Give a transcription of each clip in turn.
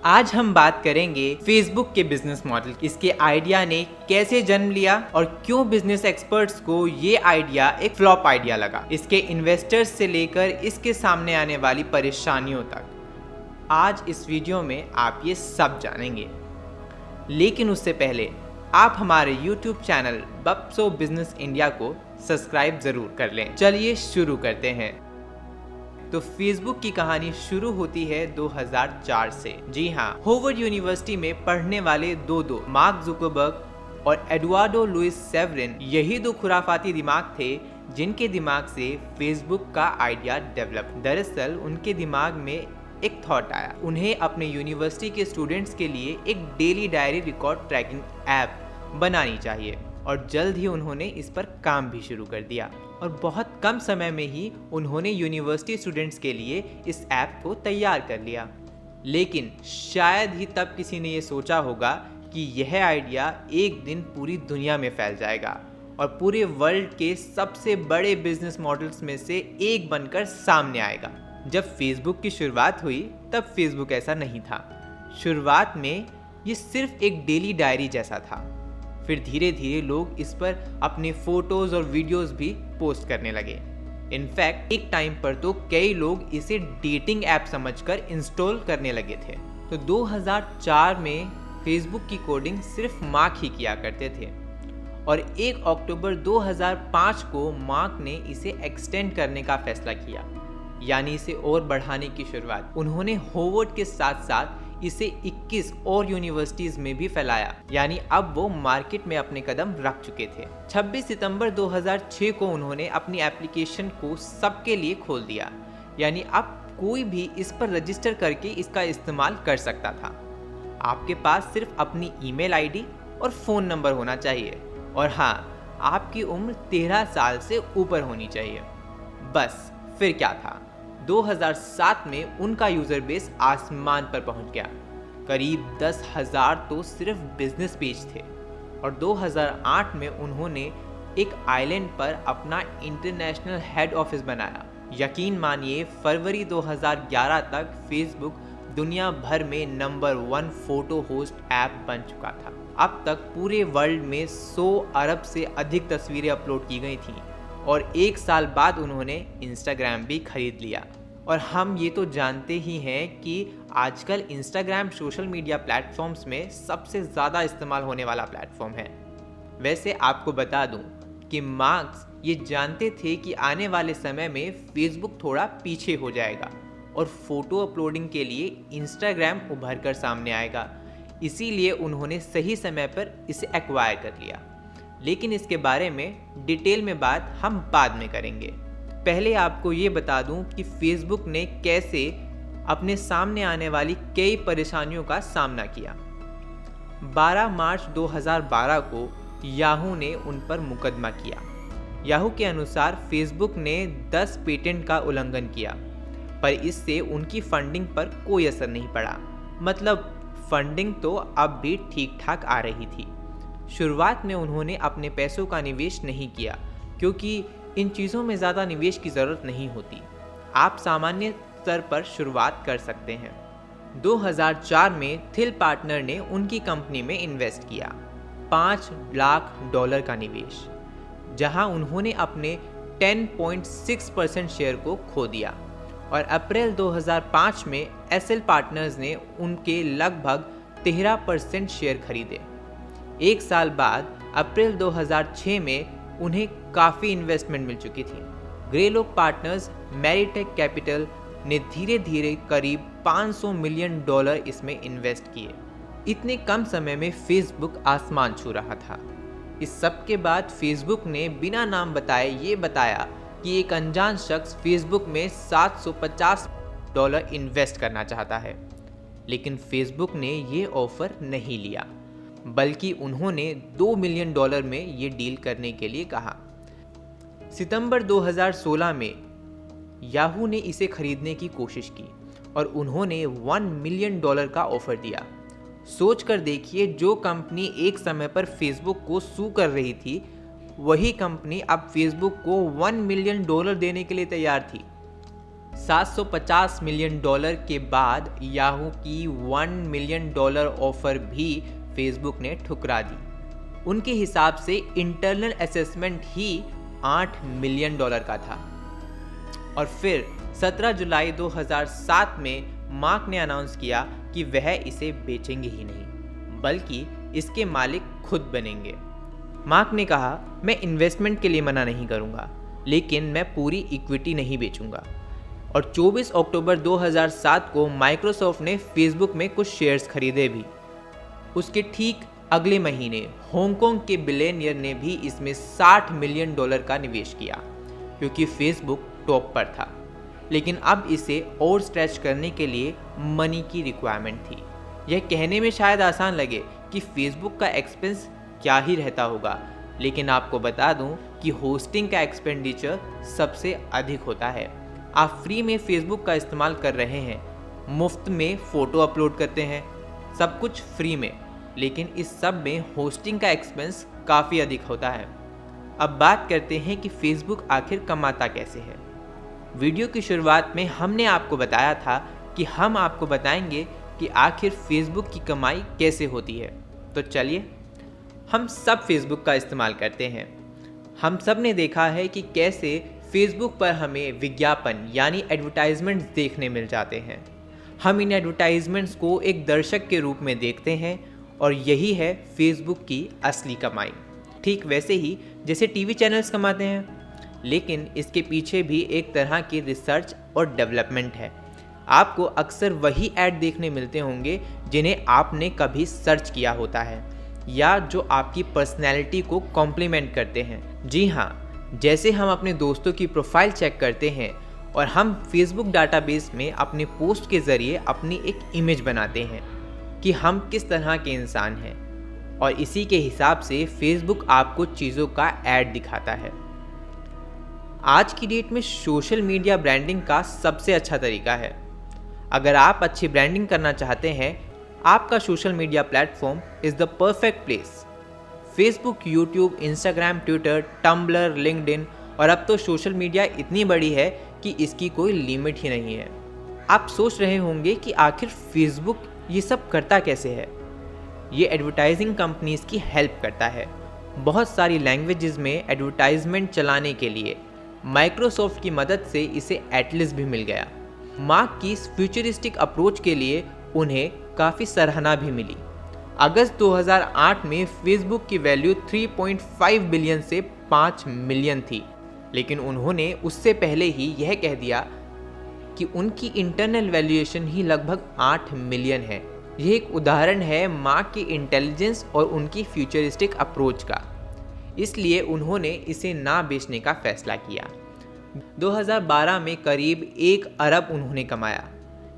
आज हम बात करेंगे फेसबुक के बिजनेस मॉडल, इसके आइडिया ने कैसे जन्म लिया और क्यों बिजनेस एक्सपर्ट्स को ये आइडिया एक फ्लॉप आइडिया लगा, इसके इन्वेस्टर्स से लेकर इसके सामने आने वाली परेशानियों तक। आज इस वीडियो में आप ये सब जानेंगे। लेकिन उससे पहले आप हमारे YouTube चैनल बप्सो बिजनेस इंडिया को सब्सक्राइब जरूर कर लें। चलिए शुरू करते हैं। तो फेसबुक की कहानी शुरू होती है 2004 से। जी हाँ, होवर्ड यूनिवर्सिटी में पढ़ने वाले दो मार्क जुकरबर्ग और एडुआर्डो लुइस सेवरिन, यही दो खुराफाती दिमाग थे जिनके दिमाग से फेसबुक का आइडिया डेवलप। दरअसल उनके दिमाग में एक थॉट आया, उन्हें अपने यूनिवर्सिटी के स्टूडेंट्स के लिए एक daily diary record tracking app बनानी चाहिए और जल्द ही उन्होंने इस पर काम भी शुरू कर दिया और बहुत कम समय में ही उन्होंने यूनिवर्सिटी स्टूडेंट्स के लिए इस ऐप को तैयार कर लिया। लेकिन शायद ही तब किसी ने ये सोचा होगा कि यह आइडिया एक दिन पूरी दुनिया में फैल जाएगा और पूरे वर्ल्ड के सबसे बड़े बिजनेस मॉडल्स में से एक बनकर सामने आएगा। जब फेसबुक की शुरुआत हुई तब फेसबुक ऐसा नहीं था। शुरुआत में ये सिर्फ एक डेली डायरी जैसा था। फिर धीरे धीरे लोग इस पर अपने फोटोज और वीडियोस भी पोस्ट करने लगे। इनफैक्ट एक टाइम पर तो कई लोग इसे डेटिंग ऐप समझकर इंस्टॉल करने लगे थे। तो 2004 में फेसबुक की कोडिंग सिर्फ मार्क ही किया करते थे और 1 अक्टूबर 2005 को मार्क ने इसे एक्सटेंड करने का फैसला किया, यानी इसे और बढ़ाने की शुरुआत। उन्होंने होवर्ड के साथ साथ इसे 21 और यूनिवर्सिटीज में भी फैलाया, यानी अब वो मार्केट में अपने कदम रख चुके थे। 26 सितंबर 2006 को उन्होंने अपनी एप्लीकेशन को सबके लिए खोल दिया, यानी अब कोई भी इस पर रजिस्टर करके इसका इस्तेमाल कर सकता था। आपके पास सिर्फ अपनी ईमेल आईडी और फ़ोन नंबर होना चाहिए और हाँ, आपकी उम्र 13 साल से ऊपर होनी चाहिए। बस फिर क्या था, 2007 में उनका यूज़र बेस आसमान पर पहुंच गया। करीब 10,000 तो सिर्फ बिजनेस पेज थे और 2008 में उन्होंने एक आइलैंड पर अपना इंटरनेशनल हेड ऑफिस बनाया। यकीन मानिए, फरवरी 2011 तक फेसबुक दुनिया भर में नंबर 1 फोटो होस्ट ऐप बन चुका था। अब तक पूरे वर्ल्ड में 100 अरब से अधिक तस्वीरें अपलोड की गई थीं और 1 साल बाद उन्होंने इंस्टाग्राम भी खरीद लिया। और हम ये तो जानते ही हैं कि आजकल इंस्टाग्राम सोशल मीडिया प्लेटफॉर्म्स में सबसे ज़्यादा इस्तेमाल होने वाला प्लेटफॉर्म है। वैसे आपको बता दूं कि मार्क्स ये जानते थे कि आने वाले समय में फेसबुक थोड़ा पीछे हो जाएगा और फोटो अपलोडिंग के लिए इंस्टाग्राम उभर कर सामने आएगा। इसीलिए उन्होंने सही समय पर इसे एक्वायर कर लिया। लेकिन इसके बारे में डिटेल में बात हम बाद में करेंगे। पहले आपको ये बता दूं कि फेसबुक ने कैसे अपने सामने आने वाली कई परेशानियों का सामना किया। 12 मार्च 2012 को याहू ने उन पर मुकदमा किया। याहू के अनुसार फेसबुक ने 10 पेटेंट का उल्लंघन किया, पर इससे उनकी फंडिंग पर कोई असर नहीं पड़ा। मतलब फंडिंग तो अब भी ठीक ठाक आ रही थी। शुरुआत में उन्होंने अपने पैसों का निवेश नहीं किया क्योंकि इन चीज़ों में ज़्यादा निवेश की ज़रूरत नहीं होती। आप सामान्य स्तर पर शुरुआत कर सकते हैं। 2004 में थिल पार्टनर ने उनकी कंपनी में इन्वेस्ट किया, $5 लाख का निवेश, जहां उन्होंने अपने 10.6% शेयर को खो दिया और अप्रैल 2005 में एसएल पार्टनर्स ने उनके लगभग 13% शेयर खरीदे। 1 साल बाद अप्रैल 2006 में उन्हें काफ़ी इन्वेस्टमेंट मिल चुकी थी। ग्रेलोक पार्टनर्स मैरीटेक कैपिटल ने धीरे धीरे करीब $500 मिलियन इसमें इन्वेस्ट किए। इतने कम समय में फेसबुक आसमान छू रहा था। इस सब के बाद फेसबुक ने बिना नाम बताए ये बताया कि एक अनजान शख्स फेसबुक में $750 इन्वेस्ट करना चाहता है। लेकिन फेसबुक ने ये ऑफर नहीं लिया, बल्कि उन्होंने $2 मिलियन में ये डील करने के लिए कहा। सितंबर 2016 में याहू ने इसे खरीदने की कोशिश की और उन्होंने $1 मिलियन का ऑफर दिया। सोच कर देखिए, जो कंपनी एक समय पर फेसबुक को सू कर रही थी, वही कंपनी अब फेसबुक को $1 मिलियन देने के लिए तैयार थी। $750 मिलियन के बाद याहू की $1 मिलियन ऑफर भी फेसबुक ने ठुकरा दी। उनके हिसाब से इंटरनल असेसमेंट ही $8 मिलियन का था। और फिर 17 जुलाई 2007 में मार्क ने अनाउंस किया कि वह इसे बेचेंगे ही नहीं, बल्कि इसके मालिक खुद बनेंगे। मार्क ने कहा, मैं इन्वेस्टमेंट के लिए मना नहीं करूंगा, लेकिन मैं पूरी इक्विटी नहीं बेचूंगा। और 24 अक्टूबर 2007 को माइक्रोसॉफ्ट ने फेसबुक में कुछ शेयर्स खरीदे भी। उसके ठीक अगले महीने हांगकांग के बिलियनियर ने भी इसमें $60 मिलियन का निवेश किया, क्योंकि फेसबुक टॉप पर था। लेकिन अब इसे और स्ट्रेच करने के लिए मनी की रिक्वायरमेंट थी। यह कहने में शायद आसान लगे कि फेसबुक का एक्सपेंस क्या ही रहता होगा, लेकिन आपको बता दूं कि होस्टिंग का एक्सपेंडिचर सबसे अधिक होता है। आप फ्री में फेसबुक का इस्तेमाल कर रहे हैं, मुफ्त में फ़ोटो अपलोड करते हैं, सब कुछ फ्री में, लेकिन इस सब में होस्टिंग का एक्सपेंस काफ़ी अधिक होता है। अब बात करते हैं कि फेसबुक आखिर कमाता कैसे है। वीडियो की शुरुआत में हमने आपको बताया था कि हम आपको बताएंगे कि आखिर फेसबुक की कमाई कैसे होती है। तो चलिए, हम सब फेसबुक का इस्तेमाल करते हैं। हम सब ने देखा है कि कैसे फेसबुक पर हमें विज्ञापन यानी एडवर्टाइजमेंट्स देखने मिल जाते हैं। हम इन एडवर्टाइजमेंट्स को एक दर्शक के रूप में देखते हैं और यही है फेसबुक की असली कमाई। ठीक वैसे ही जैसे टीवी चैनल्स कमाते हैं, लेकिन इसके पीछे भी एक तरह की रिसर्च और डेवलपमेंट है। आपको अक्सर वही ऐड देखने मिलते होंगे जिन्हें आपने कभी सर्च किया होता है, या जो आपकी पर्सनैलिटी को कॉम्प्लीमेंट करते हैं। जी हाँ, जैसे हम अपने दोस्तों की प्रोफाइल चेक करते हैं और हम फेसबुक डाटाबेस में अपने पोस्ट के ज़रिए अपनी एक इमेज बनाते हैं कि हम किस तरह के इंसान हैं, और इसी के हिसाब से फेसबुक आपको चीज़ों का ऐड दिखाता है। आज की डेट में सोशल मीडिया ब्रांडिंग का सबसे अच्छा तरीका है। अगर आप अच्छी ब्रांडिंग करना चाहते हैं, आपका social media platform is the perfect place. Facebook, YouTube, Instagram, Twitter, Tumblr, LinkedIn और अब तो सोशल मीडिया इतनी बड़ी है कि इसकी कोई लिमिट ही नहीं है। आप सोच रहे होंगे कि आखिर फेसबुक ये सब करता कैसे है। ये एडवर्टाइजिंग कंपनीज की हेल्प करता है। बहुत सारी लैंग्वेजेस में एडवर्टाइजमेंट चलाने के लिए माइक्रोसॉफ्ट की मदद से इसे एटलस भी मिल गया। मार्क की इस फ्यूचरिस्टिक अप्रोच के लिए उन्हें काफ़ी सराहना भी मिली। अगस्त 2008 में फेसबुक की वैल्यू 3.5 बिलियन से 5 मिलियन थी, लेकिन उन्होंने उससे पहले ही यह कह दिया कि उनकी इंटरनल वैल्यूएशन ही लगभग 8 मिलियन है। यह एक उदाहरण है मार्क की इंटेलिजेंस और उनकी फ्यूचरिस्टिक अप्रोच का। इसलिए उन्होंने इसे ना बेचने का फैसला किया। 2012 में करीब 1 अरब उन्होंने कमाया,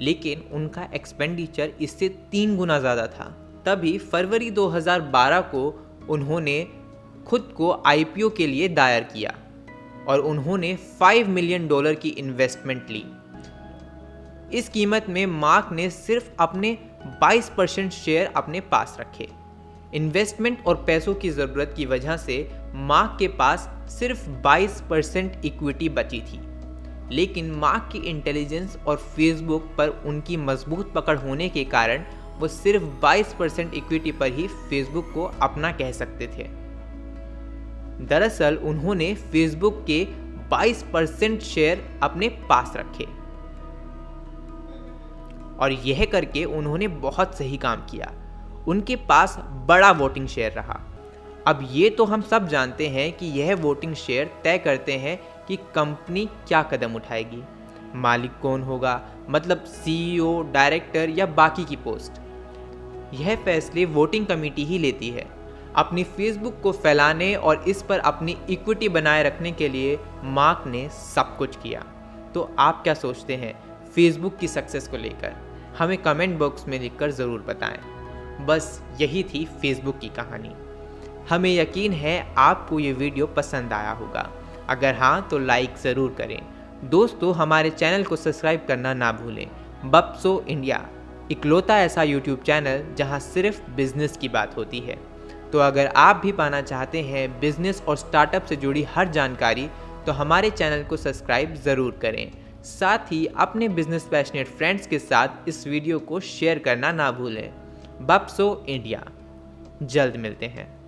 लेकिन उनका एक्सपेंडिचर इससे 3 गुना ज़्यादा था। तभी फरवरी 2012 को उन्होंने खुद को आईपीओ के लिए दायर किया और उन्होंने $5 मिलियन की इन्वेस्टमेंट ली। इस कीमत में मार्क ने सिर्फ अपने 22% शेयर अपने पास रखे। इन्वेस्टमेंट और पैसों की ज़रूरत की वजह से मार्क के पास सिर्फ 22% इक्विटी बची थी, लेकिन मार्क की इंटेलिजेंस और फेसबुक पर उनकी मजबूत पकड़ होने के कारण वो सिर्फ 22% इक्विटी पर ही फेसबुक को अपना कह सकते थे। दरअसल उन्होंने फेसबुक के 22% शेयर अपने पास रखे और यह करके उन्होंने बहुत सही काम किया। उनके पास बड़ा वोटिंग शेयर रहा। अब ये तो हम सब जानते हैं कि यह वोटिंग शेयर तय करते हैं कि कंपनी क्या कदम उठाएगी, मालिक कौन होगा, मतलब सीईओ, डायरेक्टर या बाकी की पोस्ट। यह फैसले वोटिंग कमेटी ही लेती है। अपनी फेसबुक को फैलाने और इस पर अपनी इक्विटी बनाए रखने के लिए मार्क ने सब कुछ किया। तो आप क्या सोचते हैं फेसबुक की सक्सेस को लेकर? हमें कमेंट बॉक्स में लिखकर ज़रूर बताएं। बस यही थी फेसबुक की कहानी। हमें यकीन है आपको ये वीडियो पसंद आया होगा। अगर हाँ तो लाइक ज़रूर करें। दोस्तों, हमारे चैनल को सब्सक्राइब करना ना भूलें। बप्सो इंडिया, इकलौता ऐसा यूट्यूब चैनल जहां सिर्फ बिजनेस की बात होती है। तो अगर आप भी पाना चाहते हैं बिजनेस और स्टार्टअप से जुड़ी हर जानकारी, तो हमारे चैनल को सब्सक्राइब ज़रूर करें। साथ ही अपने बिजनेस पैशनेट फ्रेंड्स के साथ इस वीडियो को शेयर करना ना भूलें। बप्सो इंडिया, जल्द मिलते हैं।